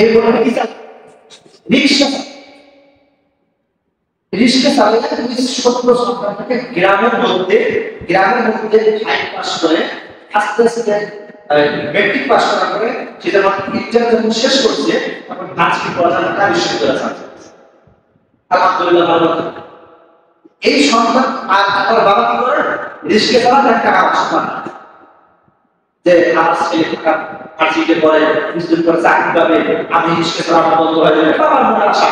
এই বলে কি রিক্সা রিক্সা চালায় ওই ছোট্ট সন্তানটাকে গ্রামের মধ্যে 5 পাস করে আস্তে আস্তে মেট্রিক পাস করার পরে সেটা ইন্টার যখন শেষ করছে তখন ভার্সিটি পড়াশোনা ঢাকা বিশ্ববিদ্যালয়ে আছে। আলহামদুলিল্লাহ ভালো। এই সন্তান আর তার বাবা কি করে রিক্সা চালাতে টাকা পায় যে আমার ছেলে ভার্সিটিতে পড়ে কিছুদিন পরে চাকরি পাবে, আমি রিক্সা চালানো বন্ধ হয়ে যাবে, বাবার মনে আশা।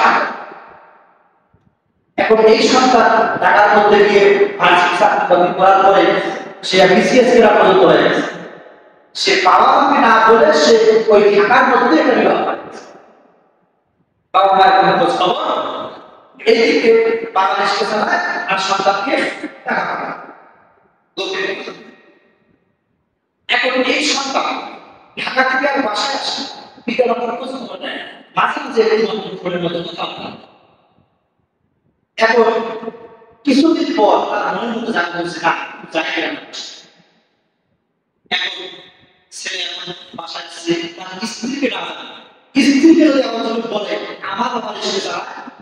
এখন এই সন্তান ঢাকার মধ্যে গিয়ে ভার্সিটি চাকরি করার পরে সে বিসিএস করা পর্যন্ত হয়ে গেছে। সে বাবা মাকে না বলে সে ওই ঢাকার মধ্যে একটা বিবাহ করেছে। বাবা মায়ের কোনো খোঁজ খবর এইদিকে বাংলাদেশকে চালায় আর সন্তানকে টাকা পাঠায়। এখন এই সন্তান ঢাকা থেকে আর বাসায় আসে, পিতা মাতার খোঁজ খবর নেয়, মাঝে মাঝে ফোনের মধ্যে কথা বলে। এখন কিছুদিন পর তার মনের মধ্যে জানতে হচ্ছে না চাকরি এখন ছেলে এখন বাসায় তার স্ত্রীকে না জানে, স্ত্রীকে যদি আমার জন্য বলে আমার বাবা এসে যা,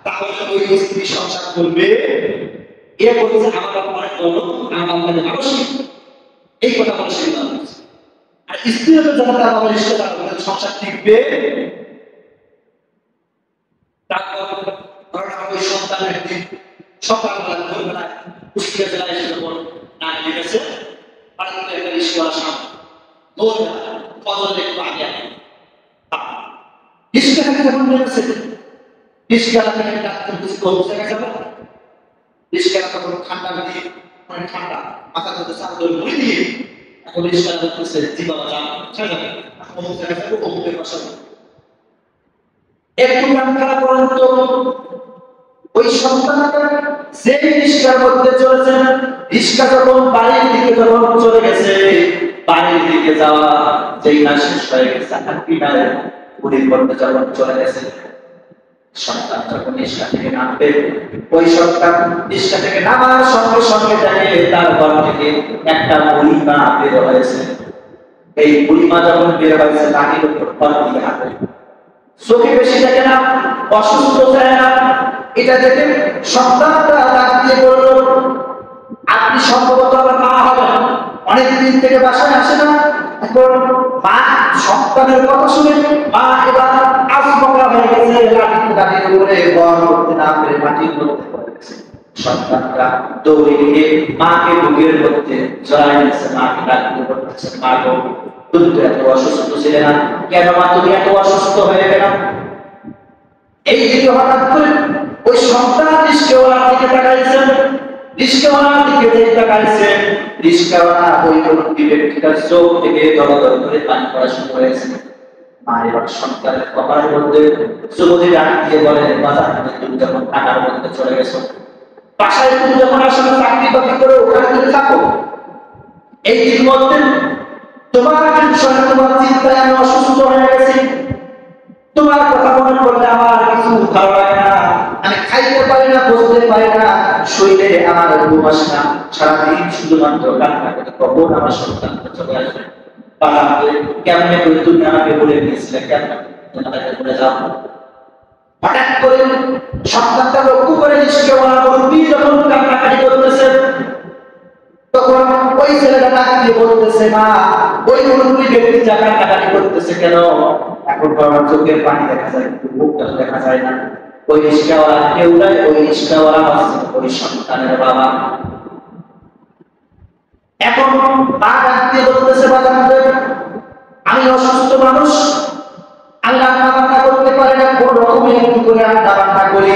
তাহলে ওই স্ত্রী সংসার করবে। এ বলছে আমার বাবা অনেক বড়, আমার বাবা মানুষ, এই কথা বলে সে আর স্ত্রী যখন তার বাবা এসে যা সংসার টিকবে। তারপর ওই সন্তান একদিন সকালবেলা ভোরবেলায় কুষ্টিয়া জেলায় এসে যখন না গেছে বাড়িতে একটা রিক্সাওয়ালা সামনে ভোরবেলা ফজরের একটু আগে রিক্সা থেকে যখন নেমেছে রিক্সাওয়ালা থেকে ডাক্তার বুঝি কোন জায়গায় যাবো। রিক্সাওয়ালা তখন ঠান্ডা দিয়ে অনেক ঠান্ডা মাথা ধরতে চাদর মুড়ি দিয়ে এখন রিক্সাওয়ালা বলতেছে জি বাবা যান ছেড়ে যাবে অমুক জায়গায় যাবো অমুকের বাসা একটু কান খারাপ করেন তো ওই সন্তানটা যে রিক্সার মধ্যে চলেছে রিক্সা যখন বাড়ির দিকে যখন চলে গেছে বাড়ির দিকে যাওয়া যেই না শেষ হয়ে গেছে কিনারে পুরীর মধ্যে যখন চলে গেছে সন্তান যখন রিক্সা থেকে নামবে ওই সন্তান রিক্সা থেকে নামার সঙ্গে সঙ্গে দেখে তার ঘর থেকে একটা বুড়িমা বের হয়েছে। এই বুড়িমা যখন বের হয়েছে তাকে ঘর দিয়ে হাঁটে, চোখে বেশি দেখে না, অসুস্থ চেহারা। এটা দেখে সন্তানটা ডাক দিয়ে বলল আপনি সম্ভবত আমার মা হবেন, অনেকদিন থেকে বাসায় আসে না। এখন মা সন্তানের কথা শুনে মা এবার আজমকা হয়ে গেছে, লাঠিতে দাঁড়িয়ে উপরে ঘর করতে না পেরে মাটির মধ্যে পড়ে গেছে। সন্তানটা দৌড়ে গিয়ে মাকে বুকের মধ্যে জড়ায় নিয়েছে, মাকে ডাক দিয়ে বলতেছে মা গো তুমি তো এত অসুস্থ ছিলে না, কেন মা তুমি এত অসুস্থ হয়ে গেল? এই দিকে হঠাৎ করে ওই সন্তান রিক্সাওয়ালার দিকে তাকাইছেন, রিক্সাওয়ালার দিকে যে তাকাইছেন রিক্সাওয়ালা ওই মুরব্বী ব্যক্তিটার চোখ থেকে দরদর করে পানি পড়া শুরু হয়েছে। মা এবার সন্তানের কপালের মধ্যে চুমুদি ডাক দিয়ে বলেন বাজার থেকে তুমি যখন ঢাকার মধ্যে চলে গেছো, বাসায় তুমি যখন আসলে চাকরি বাকরি করে ওখানে তুমি থাকো, এই দিন মধ্যে তোমার বিষয়ে তোমার চিন্তায় আমি অসুস্থ হয়ে গেছি, তোমার কথা মনে করলে আমার কিছু ভালো লাগে না, আমি খাইতে পারি না, বসতে পারি না, শরীরে আমার ঘুম আসে না, সারাদিন শুধুমাত্র কান্না করতে কখন আমার সন্তান চলে আসবে। কেমনে করে তুমি আমাকে বলে দিয়েছিলে কেমন বলে যাও। হঠাৎ করে সন্তানটা লক্ষ্য করে রিক্সাওয়ালা মুরব্বি যখন কান্নাকাটি করতেছে তখন ওই ছেলেটা ডাক দিয়ে বলতেছে মা ওই মুরব্বি ব্যক্তি যা কান্নাকাটি করতেছে কেন? এখন তো আমার চোখের পানি দেখা যায় কিন্তু মুখটা দেখা যায় না। ওই রিক্সাওয়ালা কেউ নাই, ওই রিক্সাওয়ালা ওই সন্তানের বাবা। এখন মা ডাক দিয়ে বলতেছে বাজারে আমি অসুস্থ মানুষ, আমি রান্না বান্না করতে পারি না, কোন রকমে একটু করে রান্না বান্না করি,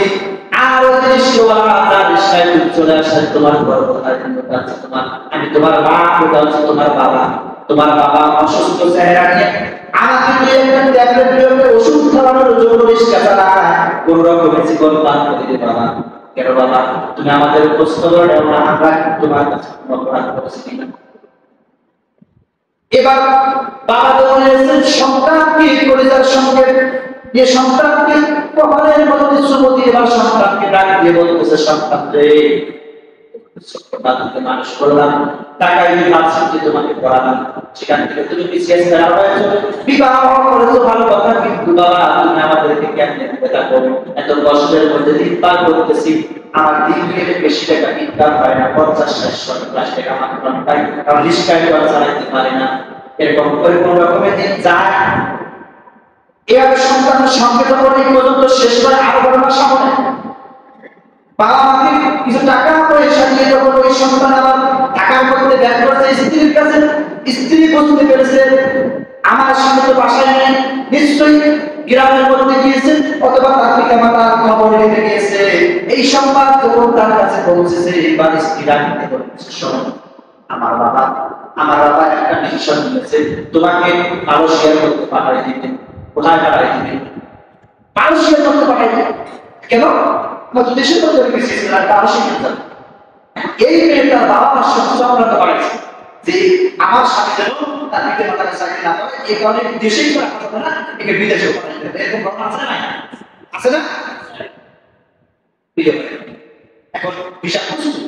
আর ওই রিক্সাওয়ালা তার রিক্সায় চলে আসে তোমার ঘর কোথায়, তোমার আমি তোমার মা কোথাও হচ্ছে তোমার বাবা, তোমার বাবা অসুস্থ চেহারা নিয়ে আমাকে দিয়ে একটা ট্যাবলেট দিয়ে ওষুধ খাওয়ানোর জন্য রিক্সা চালায়, কোন রকমের জীবন পার করে দিতে বাবা। কেন বাবা তুমি আমাদের প্রশ্ন করে দাও না, আমরা তোমার কাছে অপরাধ করেছি না। এবার বাবা বলেছেন সন্তানকে পরিবারের সঙ্গে যে সন্তানকে কপালের মধ্যে চুমু দিয়ে এবার সন্তানকে ডাক দিয়ে বলতেছে সন্তান রে মানুষ করলাম, টাকায় ইউনিভার্সিটি তোমাকে পড়ালাম, সেখান থেকে তুমি বিসিএস করা হয়েছে, বিবাহ করেছো, ভালো কথা, কিন্তু বাবা তুমি আমাদেরকে কেমনে দিতে থাকো? এত কষ্টের মধ্যে দিন পার করতেছি, আমার দিন গেলে বেশি টাকা ইনকাম হয় না, 50-60 টাকা মাত্র পাই, কারণ রিস্কায় চালাইতে পারি না, এরকম করে কোন রকমের দিন যায়। এভাবে সন্তানের সঙ্গে যখন এই পর্যন্ত শেষ করে আরো ঘটনা সামনে, বাবা মাকে কিছু টাকা পয়সা দিয়ে যখন ওই সন্তান আবার টাকার মধ্যে ব্যাগ করেছে স্ত্রীর কাছে, স্ত্রী বুঝতে পেরেছে আমার স্বামী তো বাসায় নেই, নিশ্চয়ই গ্রামের মধ্যে গিয়েছে অথবা তার পিতা মাতা খবর নিতে গিয়েছে। এই সংবাদ যখন তার কাছে পৌঁছেছে, এবার স্ত্রী রাখতে বলেছে, শোনো আমার বাবা একটা ডিসিশন নিয়েছে, তোমাকে মালয়েশিয়ার করতে পাঠাই দিতে। কোথায় পাঠাই দিবে? মালয়েশিয়ার করতে পাঠাই দিবে। কেন? আমাদের দেশের মধ্যে গেছিল আর মালয়েশিয়া। এই মেয়েটার বাবা মার সঙ্গে চক্রান্ত করেছে যে আমার স্বামী যেন তার পিতা মাতাকে চাকরি না করে, এই কারণে দেশেই তো রাখা যাবে না, একে বিদেশে পাঠাই দেবে। এরকম ঘটনা আছে না? আছে না? এখন বিষয় বুঝতো,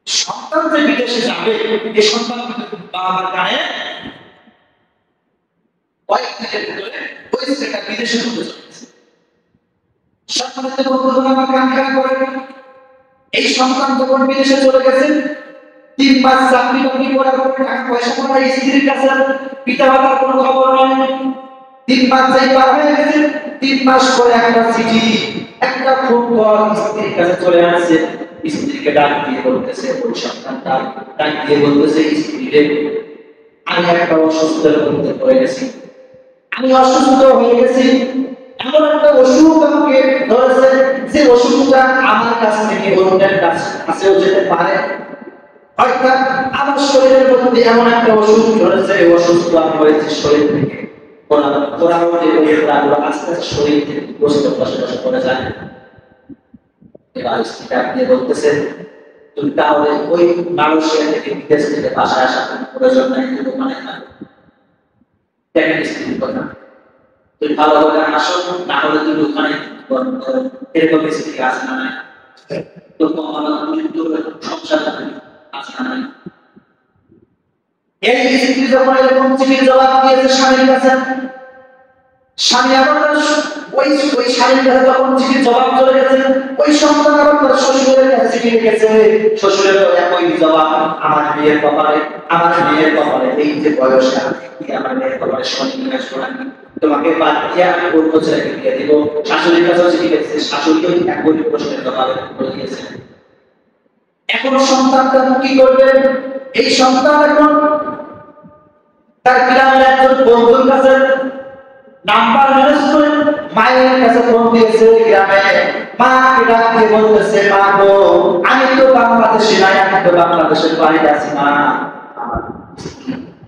সন্তান যে বিদেশে যাবে, এই সন্তান বাবার গায়ে কয়েক দিনের ভিতরে ওই ছেলেটা বিদেশে ঢুকে চলেছে। সন্তানের বন্ধুরা আমার কাঙ্ক্ষা করে এই সন্তান যখন বিদেশে চলে গেছে, 3 মাস চাকরি বাকরি করার পর টাকা পয়সা করা, স্ত্রীর কাছে পিতা মাতার কোনো খবর নেই। 3 মাস যাই পার হয়ে গেছে, 3 মাস পরে একটা চিঠি, একটা ফোন কল স্ত্রীর কাছে চলে আসছে। স্ত্রীকে ডাক দিয়ে বলতেছে, ওই সন্তানটা ডাক দিয়ে বলতেছে, স্ত্রীরে আমি একটা অসুস্থতার মধ্যে পড়ে গেছি, আমি অসুস্থ হয়ে গেছি, এমন একটা অসুখ আমাকে ধরেছে যে অসুখটা আমার কাছ থেকে অন্যের কাছেও যেতে পারে, অর্থাৎ আমার শরীরের মধ্যে এমন একটা অসুখ ধরেছে, অসুস্থ আমি হয়েছি শরীর থেকে আস্তে আস্তে শরীর থেকে বসে বসে করে যায়। এবার স্ত্রীটা দিয়ে বলতেছে, তুমি তাহলে ওই মালয়েশিয়া থেকে বিদেশ থেকে বাসায় আসা প্রয়োজন নাই, দোকানে দেখেন স্ত্রীর কথা, তুমি ভালো করে আসো, না হলে তুমি ওখানে এরকম স্ত্রী আছে না নাই? তো সংসার আছে না নাই? এই স্ত্রী যখন এরকম চিঠির জবাব দিয়েছে স্বামীর কাছে, স্বামী আবার ওই স্বামীর কাছে যখন চিঠির জবাব চলে গেছে, ওই সন্তান আবার তার শ্বশুরের কাছে চিঠি লিখেছে, শ্বশুরের একই জবাব, আমার মেয়ের কপালে এই যে বয়সটা, আমার মেয়ের কপালে শনি নিকাশ করানি, তোমাকে বাদ দিয়ে আমি অন্য ছেলেকে দিয়ে দিব। শাশুড়ির কাছেও চিঠি লিখেছে, শাশুড়িও একই প্রশ্নের জবাব বলে দিয়েছে। এখন সন্তানটা কি করবে? এই সন্তান এখন তার গ্রামের একজন বন্ধুর কাছে নাম্বার ম্যানেজ করে মায়ের কাছে ফোন দিয়েছে, গ্রামে মাকে ডাক দিয়ে বলতেছে, মা গো, আমি তো বাংলাদেশে নাই, আমি তো বাংলাদেশের বাইরে আছি, মা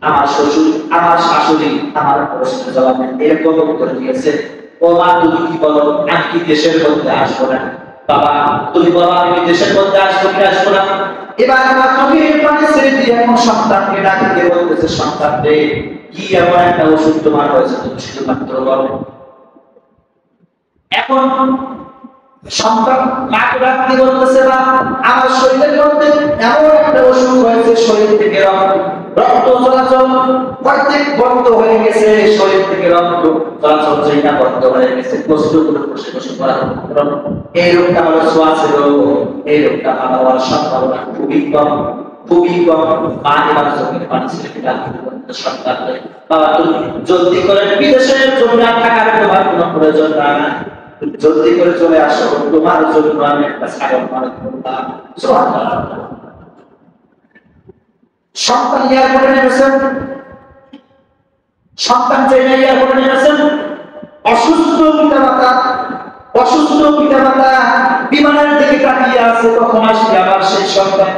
আমার শ্বশুর আমার শাশুড়ি আমার প্রশ্নের জবাব এরকম উত্তর দিয়েছে, ও মা তুমি কি বলো, আমি কি দেশের মধ্যে আসবো না? বাবা তুমি বলো আমি দেশের মধ্যে আসবো কি আসবো না? এবার মা চোখের পানি ছেড়ে দিয়ে এখন সন্তানকে ডাকে দিয়ে বলতেছে, সন্তান রে, কি এমন একটা ওষুধ তোমার হয়েছে, তুমি শুধুমাত্র বলো। এখন সন্তান মাকে ডাক দিয়ে বলতেছে, মা আমার শরীরের মধ্যে এমন একটা অসুখ হয়েছে, শরীর থেকে রক্ত চলাচল প্রত্যেক বন্ধ হয়ে গেছে, শরীর থেকে রক্ত চলাচল যেটা বন্ধ হয়ে গেছে, বস্তুগুলো বসে বসে করা, এই রোগটা হলো ছোঁয়াচে রোগ, এই রোগটা ভালো হওয়ার সম্ভাবনা খুবই কম। মা এবার চোখের পানি ছেড়ে সন্তান, বাবা তুমি জলদি করে বিদেশের জন্য থাকার তোমার কোনো প্রয়োজন নাই, জলদি করে চলে আসো, তোমার জন্য আমি একটা ছাগল মারা করলাম। সন্তান এয়ারপোর্টে নেমেছেন, সন্তান ট্রেনে এয়ারপোর্টে নেমেছেন, অসুস্থ পিতামাতা বিমানের দিকে তাকিয়ে আছে, কখন আসবে আবার সেই সন্তান।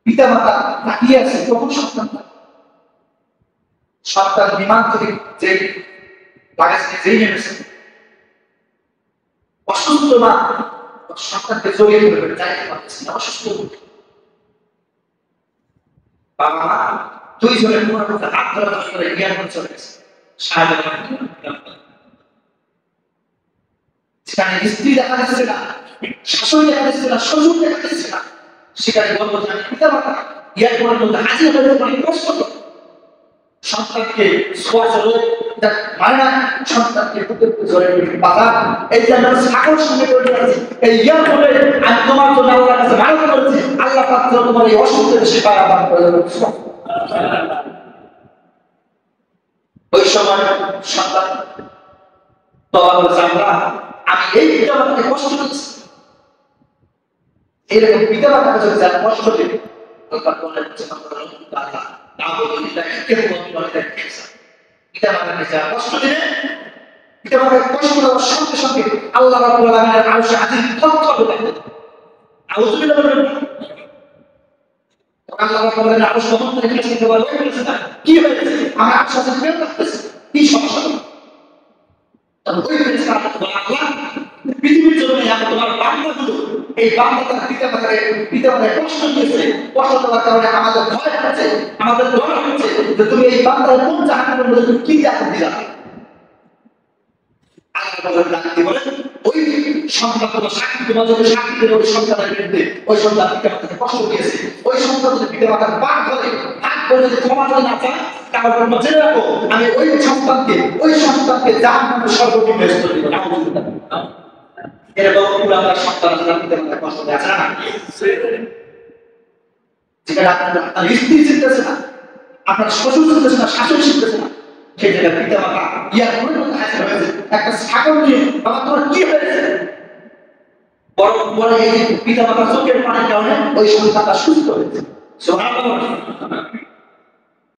পিতামাতা তাকিয়ে আছে, কখন সন্তান বিমান থেকে যে লাগেজ যেই নেমেছে, অসুস্থ মা সন্তানকে জড়িয়ে ধরবে, যাইতে পারতেছে না, অসুস্থ। বাবা মা দুইজনের কোনো হাত ধরা করে এয়ারপোর্ট চলে গেছে। সেখানে স্ত্রী দেখা যাচ্ছে না, শাশুড়ি দেখা যাচ্ছে না, শ্বশুর দেখা যাচ্ছে না, সেখানে বলবো যে আমি পিতা মাতা ইয়ার পর্যন্ত হাজির হয়ে অনেক কষ্ট সন্তানকে ছোঁয়া রোগ মানে না, সন্তানকে বুকের জোরে বাধা, এই যে আমরা ছাগল সঙ্গে করে আছি এই ইয়ার বলে আমি তোমার জন্য আল্লাহর কাছে মানত করেছি, আল্লাহ পাক তোমার এই অসুখের সেবা আদান করে দেবেন। ওই সময় সন্তান তবা বলেছে আমরা আমি এই পিতা মাতাকে কষ্ট দিচ্ছি, এরকম পিতা মাতাকে যদি যারা কষ্ট দেবে আল্লাহ বলেন পিতা মাতাকে যারা কষ্ট দিবে, পিতা মাতাকে কষ্ট দেওয়ার সঙ্গে সঙ্গে আল্লাহ রাব্বুল আলামিনের আরশে আজিম থরথর করে উঠবে। আউযুবিল্লাহ বলবেন আল্লাহ রাব্বুল আলামিনের আরশ কখন থেকে ফেরেশতা বলে কি হয়েছে আমরা আরশ আজিম ফেরত করতেছি কি সমস্যা, তখন ওই ফেরেশতা বলে আল্লাহ পৃথিবীর জন্য আমি তোমার বান্দাগুলো এই বান্দা তার পিতা মাতাকে কষ্ট দিয়েছে, কষ্ট দেওয়ার কারণে আমাদের ভয় হচ্ছে, আমাদের ডর হচ্ছে যে তুমি এই বান্দার কোন জাহান্নামের মধ্যে তুমি কি জাহান্নাম দিলা। ওই সন্তান তোমার সাক্ষী, তোমার যদি সাক্ষী দেবে ওই সন্তানের বিরুদ্ধে, ওই সন্তান পিতা মাতাকে কষ্ট দিয়েছে, ওই সন্তান যদি পিতা মাতার পাপ করে যদি ক্ষমা করে না চায় তাহলে তোমরা জেনে রাখো আমি ওই সন্তানকে জাহান্নামের সর্বনিম্ন স্তরে দিব। এরকম আমরা সন্তান পিতা মাতার কষ্ট দেয় আছে না, যেখানে আপনার স্ত্রী চিনতেছে না, আপনার শ্বশুর চিনতেছে না, শাশুড়ি চিনতেছে না, সেই জায়গায় পিতা মাতা ইয়ার পরিবর্তন হাজির হয়েছে একটা ছাগল নিয়ে, বাবা তোমার কি হয়েছে, বরং বলে এই পিতা মাতার চোখের পানির কারণে ওই সন্তানটা সুস্থ হয়েছে। সুবহানাল্লাহ।